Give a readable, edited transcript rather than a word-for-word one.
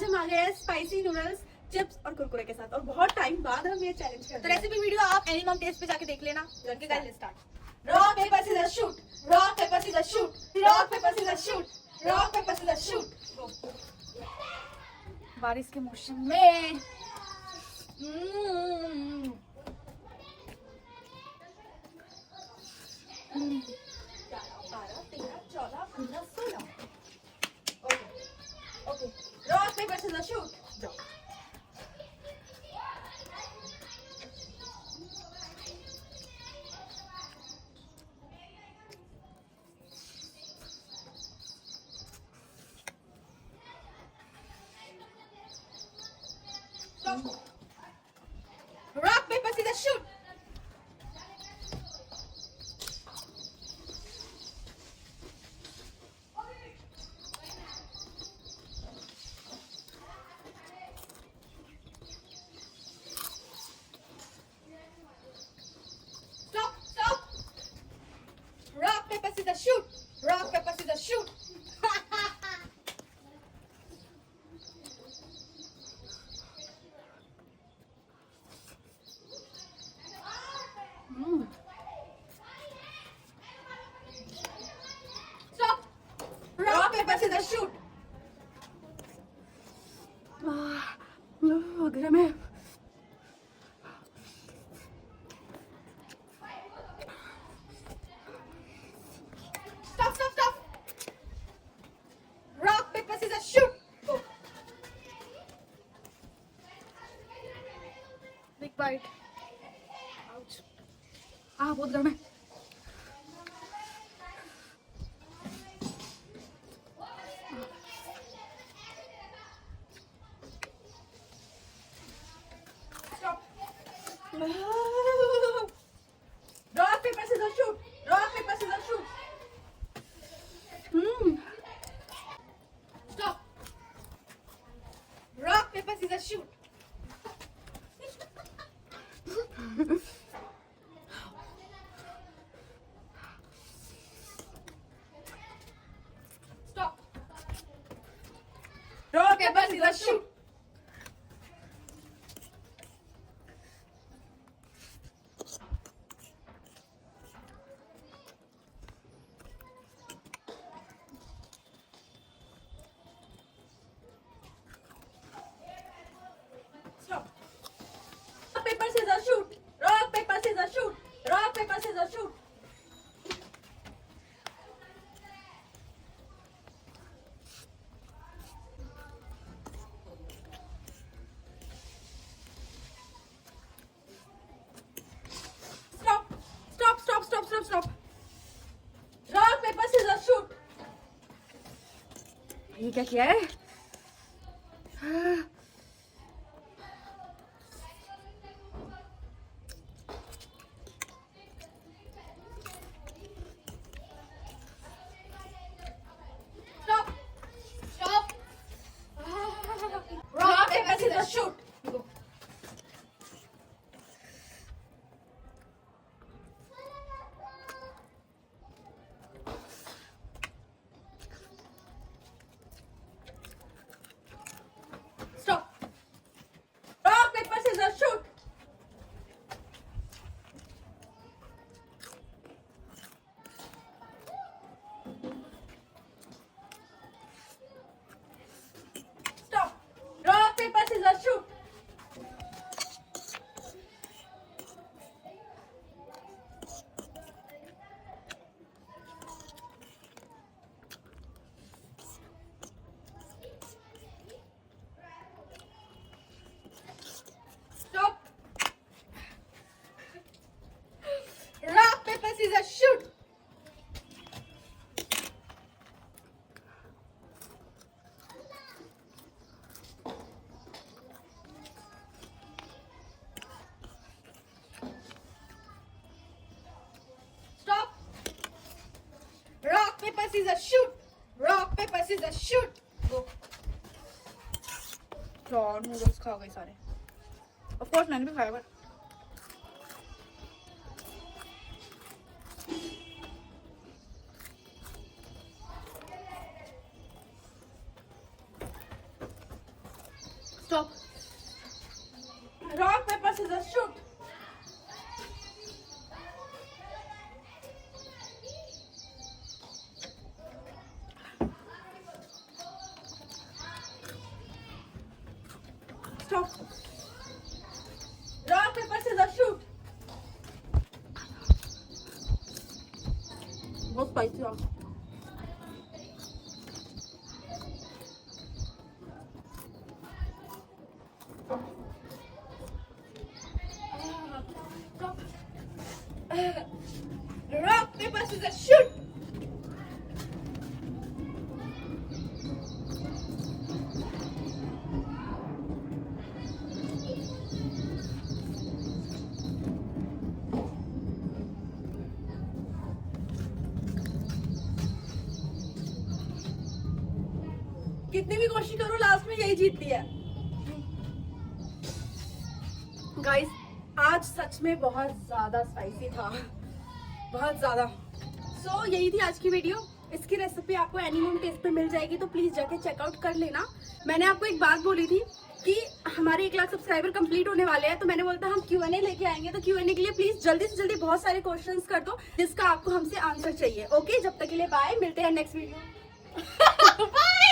हम आ गए हैं स्पाइसी नूडल्स, चिप्स और कुरकुरे के साथ, और बहुत टाइम बाद हम ये चैलेंज कर रहे हैं। तो रेसिपी वीडियो आप एनीमम टेस्ट पे जाके देख लेना। Okay guys, start. Rock paper scissor shoot, rock paper scissor shoot, rock paper scissor shoot, rock paper scissor shoot. बारिश के मौसम में okay, rock paper scissor shoot. Rock, paper, scissors, shoot! Stop! Rock, paper, scissors, shoot! Rock, paper, scissors, shoot! Stop! Rock, paper, scissors, shoot! गर्म है। Stop! Rock, paper, scissors, shoot! Go. Big bite. Ouch. बहुत गर्म है। Rock, paper, scissors, shoot! Rock, paper, scissors, shoot! Stop! Rock, paper, scissors, shoot! Stop! Rock, paper, scissors, shoot! Stop. Rock, paper, scissors, shoot! Rock, paper, scissors, shoot! Rock, paper, scissors, shoot! Stop! Rock, paper, scissors, shoot! ये क्या किया है? Stop! Rock, paper, scissors, shoot! Go. Stop! Rock, paper, scissors, shoot! Stop! Rock, paper, scissors, shoot! Stop! Rock, paper, scissors, shoot! Stop! Rock, paper, scissors, shoot! Rock, paper, scissors, shoot! Go. Noodles खा गए सारे। Of course मैंने भी खाया but Stop. Rock, paper, scissors, shoot. Stop. Rock, paper, scissors, shoot. बहुत spicy है। Rock, paper, scissors, shoot. कितनी भी कोशिश करो लास्ट में यही जीतती है। गाइस आज सच में बहुत ज्यादा स्पाइसी था, बहुत ज्यादा। सो यही थी आज की वीडियो। इसकी रेसिपी आपको एनिमम टेस्ट पे मिल जाएगी, तो प्लीज जाके चेकआउट कर लेना। मैंने आपको एक बात बोली थी कि हमारे 1 लाख सब्सक्राइबर कंप्लीट होने वाले हैं, तो मैंने बोलता हम Q&A लेके आएंगे, तो Q&A के लिए प्लीज जल्दी से जल्दी बहुत सारे क्वेश्चंस कर दो जिसका आपको हमसे आंसर चाहिए। ओके, जब तक के लिए बाय, मिलते हैं नेक्स्ट वीडियो। बाय।